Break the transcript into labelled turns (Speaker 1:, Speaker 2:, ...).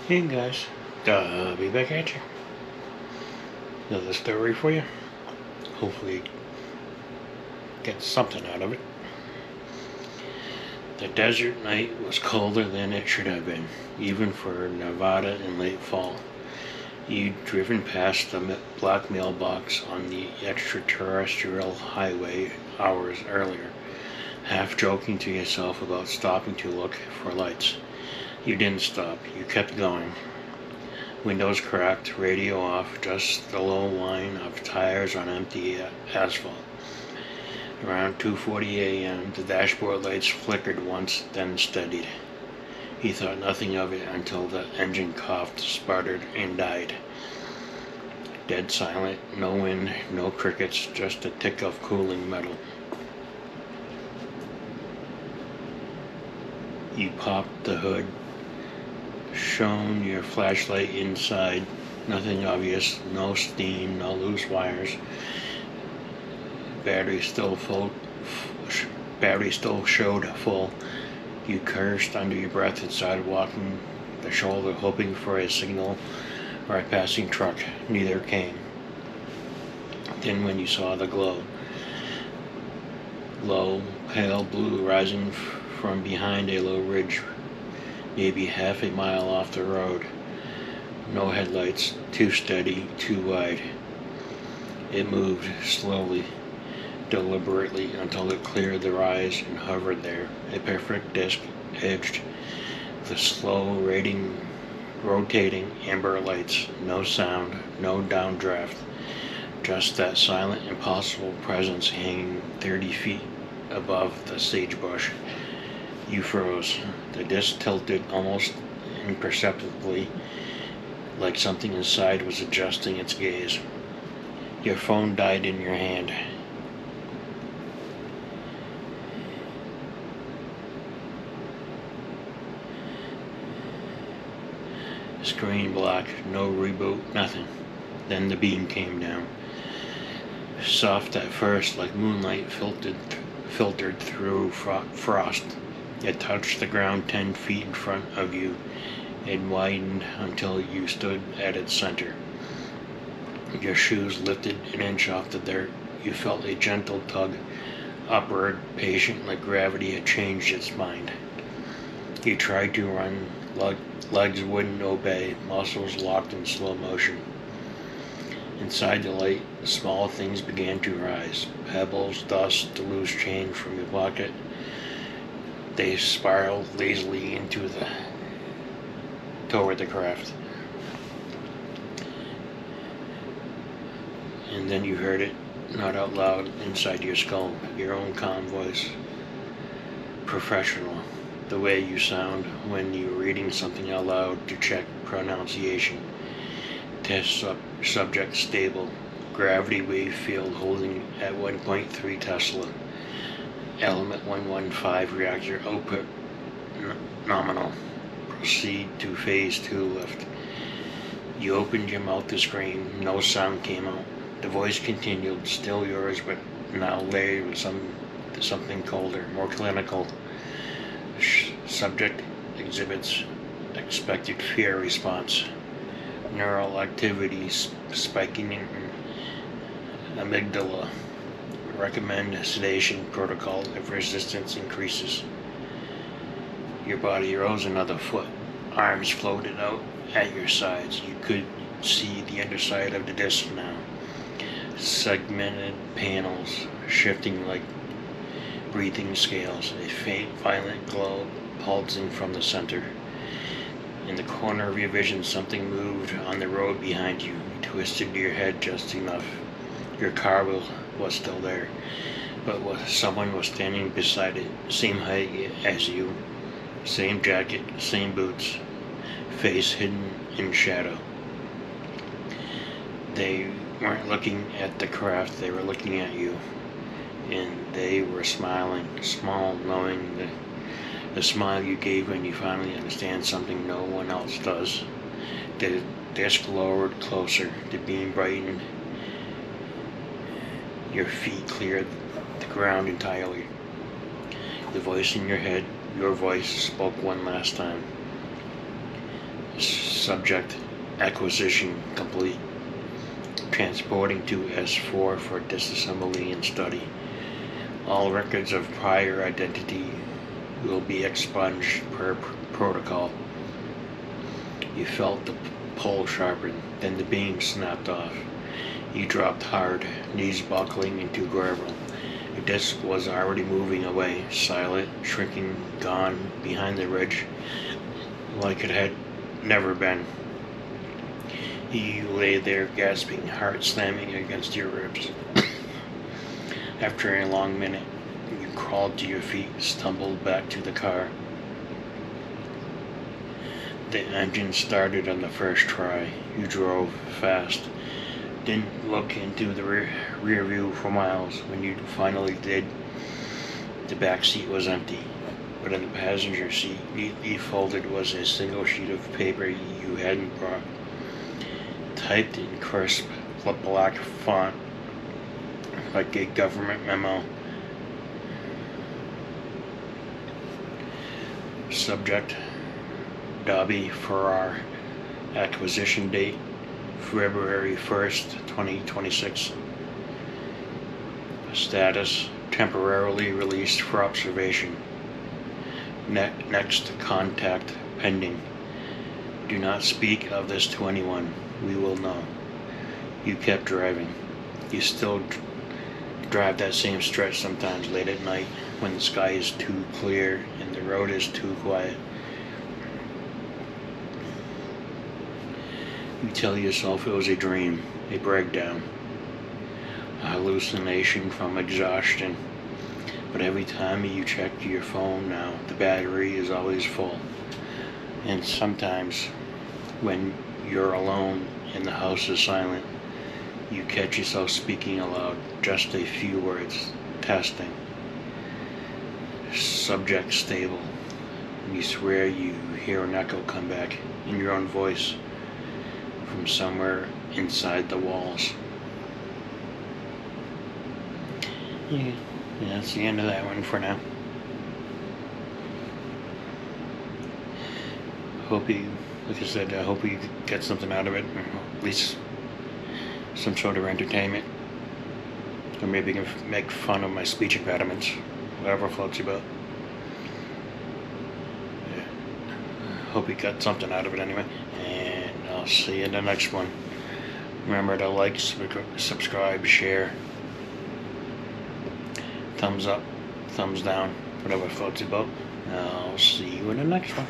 Speaker 1: Hey guys, be back at you. Another story for you. Hopefully, get something out of it. The desert night was colder than it should have been, even for Nevada in late fall. You'd driven past the black mailbox on the extraterrestrial highway hours earlier, half joking to yourself about stopping to look for lights. You didn't stop, you kept going. Windows cracked, radio off, just the low whine of tires on empty asphalt. Around 2:40 a.m., the dashboard lights flickered once, then steadied. He thought nothing of it until the engine coughed, sputtered, and died. Dead silent, no wind, no crickets, just a tick of cooling metal. You popped the hood, shone your flashlight inside. Nothing obvious, no steam, no loose wires. Battery still showed full. You cursed under your breath and started walking the shoulder, hoping for a signal or a passing truck. Neither came. Then when you saw the glow, low, pale blue rising from behind a low ridge, maybe half a mile off the road. No headlights, too steady, too wide. It moved slowly, deliberately, until it cleared the rise and hovered there, a perfect disc edged with slow rotating amber lights. No sound, no downdraft, just that silent, impossible presence hanging 30 feet above the sagebush. You froze. The disc tilted almost imperceptibly, like something inside was adjusting its gaze. Your phone died in your hand. Screen black, no reboot, nothing. Then the beam came down. Soft at first, like moonlight filtered through frost. It touched the ground 10 feet in front of you and widened until you stood at its center. Your shoes lifted an inch off the dirt. You felt a gentle tug upward, patient, like gravity had changed its mind. You tried to run, legs wouldn't obey, muscles locked in slow motion. Inside the light, small things began to rise. Pebbles, dust, the loose chain from your pocket. They spiraled lazily toward the craft. And then you heard it, not out loud, inside your skull, your own calm voice. Professional, the way you sound when you're reading something out loud to check pronunciation. Test subject stable, gravity wave field holding at 1.3 Tesla. Element 115 reactor output nominal. Proceed to phase 2 lift. You opened your mouth to scream. No sound came out. The voice continued, still yours, but now layered with something colder, more clinical. Subject exhibits expected fear response. Neural activity spiking in amygdala. Recommend sedation protocol if resistance increases. Your body rose another foot. Arms floated out at your sides. You could see the underside of the disc now. Segmented panels shifting like breathing scales. A faint violet glow pulsing from the center. In the corner of your vision, something moved on the road behind you. You twisted your head just enough. Your car was still there, but someone was standing beside it, same height as you, same jacket, same boots, face hidden in shadow. They weren't looking at the craft, they were looking at you, and they were smiling, small, knowing the smile you gave when you finally understand something no one else does. The disc lowered closer, the beam brightened. Your feet cleared the ground entirely. The voice in your head, your voice, spoke one last time. Subject: acquisition complete. Transporting to S4 for disassembly and study. All records of prior identity will be expunged per protocol. You felt the pole sharpen, then the beam snapped off. You dropped hard, knees buckling into gravel. The disc was already moving away, silent, shrinking, gone behind the ridge, like it had never been. You lay there gasping, heart slamming against your ribs. After a long minute, you crawled to your feet, stumbled back to the car. The engine started on the first try. You drove fast. Didn't look into the rear view for miles. When you finally did, the back seat was empty. But in the passenger seat, neatly folded, was a single sheet of paper you hadn't brought. Typed in crisp, black font, like a government memo. Subject: Dobby Farrar. Acquisition date: February 1st, 2026. Status: temporarily released for observation. Next contact pending. Do not speak of this to anyone. We will know. You kept driving. You still drive that same stretch sometimes late at night when the sky is too clear and the road is too quiet. You tell yourself it was a dream, a breakdown, a hallucination from exhaustion. But every time you check your phone now, the battery is always full. And sometimes, when you're alone and the house is silent, you catch yourself speaking aloud, just a few words, testing. Subject: stable. And you swear you hear an echo come back in your own voice from somewhere inside the walls. Yeah, that's the end of that one for now. Hope you, like I said, I hope you get something out of it, or at least some sort of entertainment. Or maybe you can make fun of my speech impediments, whatever floats your boat. Yeah. Hope you got something out of it anyway, and I'll see you in the next one. Remember to like, subscribe, share, thumbs up, thumbs down, whatever floats your boat. I'll see you in the next one.